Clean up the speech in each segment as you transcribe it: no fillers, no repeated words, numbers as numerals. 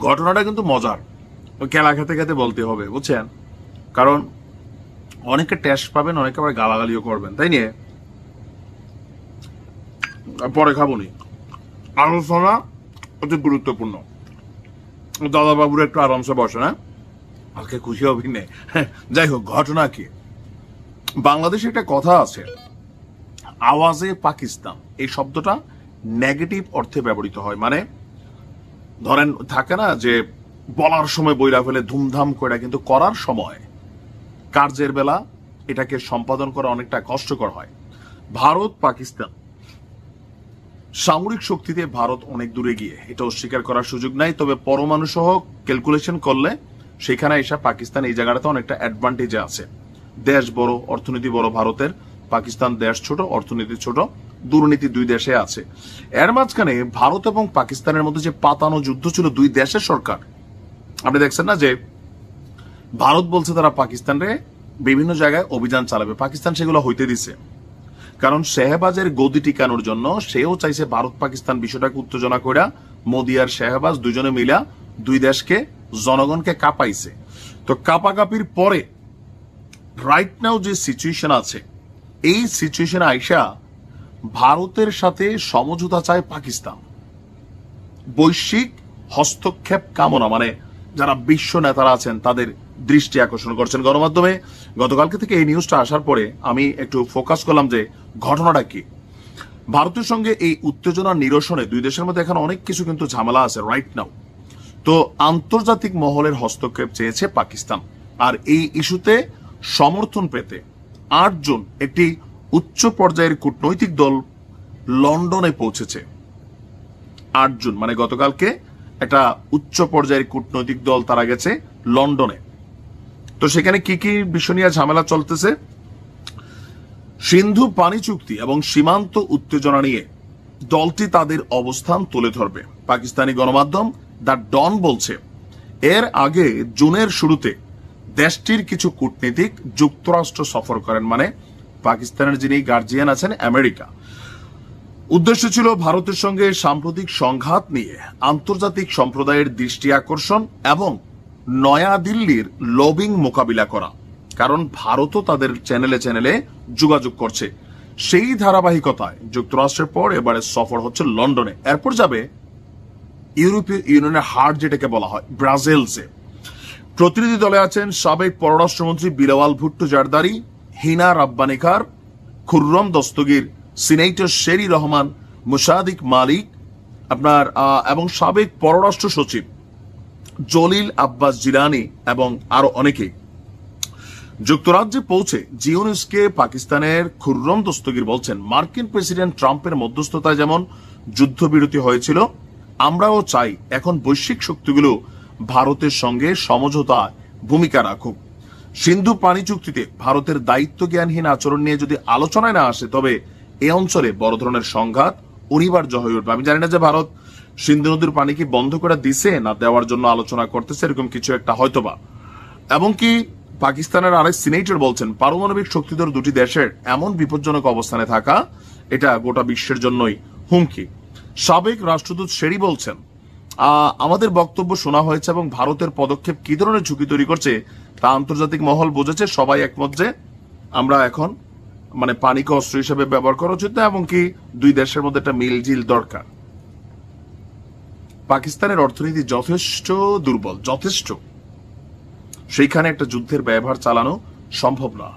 ঘটনাটা কিন্তু মজার, খেলা খেতে খেতে বলতে হবে, বুঝছেন? কারণ অনেকে টেস্ট পাবেন, অনেকে আবার গালাগালিও করবেন, তাই নিয়ে পরে খাবনি। আলোচনা অতি গুরুত্বপূর্ণ। দাদা বাবুর একটু আরামসে বসে না, আজকে খুশি হবি নে। যাই হোক, ঘটনা কি, বাংলাদেশে একটা কথা আছে, আওয়াজে পাকিস্তান, এই শব্দটা নেগেটিভ অর্থে ব্যবহৃত হয়। মানে ধরেন থাকে না যে বলার সময় বইলা ফেলে ধুমধাম করে, কিন্তু করার সময় কার্যের বেলা এটাকে সম্পাদন করা অনেকটা কষ্টকর হয়। ভারত পাকিস্তান সামরিক শক্তিতে ভারত অনেক দূরে গিয়ে, এটা অস্বীকার করার সুযোগ নাই। তবে পরমাণু সহ ক্যালকুলেশন করলে সেখানে এসে পাকিস্তান এই জায়গাটাতে অনেকটা অ্যাডভান্টেজে আছে। দেশ বড়, অর্থনীতি বড় ভারতের, পাকিস্তান দেশ ছোট, অর্থনীতি ছোট, দুর্নীতি দুই দেশে আছে। এর মাঝখানে ভারত এবং পাকিস্তানের মধ্যে যে পাতানো যুদ্ধ ছিল দুই দেশের সরকার, আপনি দেখছেন না যে ভারত বলছে তারা পাকিস্তানে বিভিন্ন জায়গায় অভিযান চালাবে, পাকিস্তান সেগুলো হইতে দিছে। কারণ শেহবাজের গদি টিকানোর জন্য সেও চাইছে ভারত পাকিস্তান বিষয়টাকে উত্তেজনা করে, মোদি আর শেহবাজ দুজনে মিলা দুই দেশকে, জনগণকে কাঁপাইছে। তো কাপাকাপির পরে রাইট নাও যে সিচুয়েশন আছে, এই সিচুয়েশনে আইসা ভারতের সাথে সমঝোতা চায় পাকিস্তান, বৈশ্বিক হস্তক্ষেপ কামনা, মানে যারা বিশ্ব নেতারা আছেন তাদের দৃষ্টি আকর্ষণ করছেন গণমাধ্যমে। গতকালকে থেকে এই নিউজটা আসার পরে আমি একটু ফোকাস করলাম যে ঘটনাটা কি। ভারতের সঙ্গে এই উত্তেজনা নিরসনে দুই দেশের মধ্যে এখন অনেক কিছু কিন্তু ঝামেলা আছে রাইট নাও। তো আন্তর্জাতিক মহলের হস্তক্ষেপ চেয়েছে পাকিস্তান, আর এই ইস্যুতে সমর্থন পেতে 8 জন একটি উচ্চ পর্যায়ের কূটনৈতিক দল লন্ডনে পৌঁছেছে। 8 জন, মানে গতকালকে একটা উচ্চ পর্যায়ের কূটনৈতিক দল তারা গেছে লন্ডনে। তো সেখানে কি কি বিষয় নিয়ে ঝামেলা চলতেছে, সিন্ধু পানি চুক্তি এবং সীমান্ত উত্তেজনা নিয়ে দলটি তাদের অবস্থান তুলে ধরবে। পাকিস্তানি গণমাধ্যম দ্য ডন বলছে, এর আগে জুনের শুরুতে দেশটির কিছু কূটনীতিক যুক্তরাষ্ট্র সফর করেন, মানে পাকিস্তানের যিনি গার্জিয়ান আছেন আমেরিকা। উদ্দেশ্য ছিল ভারতের সঙ্গে সাম্প্রতিক সংঘাত নিয়ে আন্তর্জাতিক সম্প্রদায়ের দৃষ্টি আকর্ষণ এবং নয়াদিল্লির লবিং মোকাবিলা করা। কারণ ভারতও তাদের চ্যানেলে চ্যানেলে যোগাযোগ করছে। সেই ধারাবাহিকতায় যুক্তরাষ্ট্রের পর এবারে সফর হচ্ছে লন্ডনে, এরপর যাবে ইউরোপীয় ইউনিয়নের হার্ট যেটাকে বলা হয় ব্রাজিলসে। প্রতিনিধি দলে আছেন সাবেক পররাষ্ট্রমন্ত্রী বিলাওয়াল ভুট্টো জারদারি, হিনা রাব্বানি খার, খুররম দস্তগীর, সিনেটর শেরি রহমান, মুশাদিক মালিক আপনার এবং সাবেক পররাষ্ট্র সচিব জলিল আব্বাস জিলানি এবং আরো অনেকেই। যুক্তরাজ্যে পৌঁছে জিওনিসকে পাকিস্তানের খুররম দস্তগীর বলছেন, মার্কিন প্রেসিডেন্ট ট্রাম্পের মধ্যস্থতায় যেমন যুদ্ধবিরতি হয়েছিল, আমরাও চাই এখন বৈশ্বিক শক্তিগুলো ভারতের সঙ্গে সমঝোতায় ভূমিকা রাখুক। সিন্ধু পানি চুক্তিতে ভারতের দায়িত্ব জ্ঞানহীন আচরণ নিয়ে যদি আলোচনায় না আসে, তবে এ অঞ্চলে বড় ধরনের সংঘাত অনিবার্য হয়ে উঠবে। আমি জানি না যে ভারত সিন্ধু নদীর পানি কি বন্ধ করে দিছে না দেওয়ার জন্য আলোচনা করতেছে, এরকম কিছু একটা হয়তোবা। এবং কি পাকিস্তানের আরেক সিনেটর বলছেন, পারমাণবিক শক্তিধর দুটি দেশের এমন বিপজ্জনক অবস্থানে থাকা এটা গোটা বিশ্বের জন্যই হুমকি। সাবেক রাষ্ট্রদূত শেরি বলছেন, আমাদের বক্তব্য শোনা হয়েছে এবং ভারতের পদক্ষেপ কি ধরনের ঝুঁকি তৈরি করছে তা আন্তর্জাতিক মহল বুঝেছে। সবাই একমত যে আমরা এখন মানে পানিকে অস্ত্র হিসেবে ব্যবহার করা উচিত না, এবং কি দুই দেশের মধ্যে একটা মিলজিল দরকার। পাকিস্তানের অর্থনীতি যথেষ্ট দুর্বল, যথেষ্ট, সেইখানে একটা যুদ্ধের ব্যবহার চালানো সম্ভব না।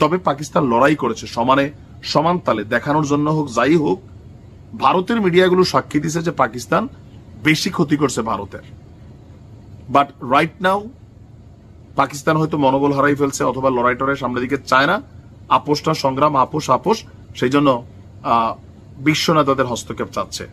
তবে পাকিস্তান লড়াই করেছে সমানে সমান তালে, দেখানোর জন্য হোক যাই হোক। ভারতের মিডিয়াগুলো সাক্ষী দিছে যে পাকিস্তান বেশি ক্ষতি করছে ভারতের। বাট রাইট নাও পাকিস্তান হয়তো মনোবল হারাই ফেলছে, অথবা লড়াই টড়াই সামনের দিকে চায় না, আপোষটা সংগ্রাম, আপোষ, সেই জন্য বিশ্ব নেতাদের হস্তক্ষেপ চাচ্ছে।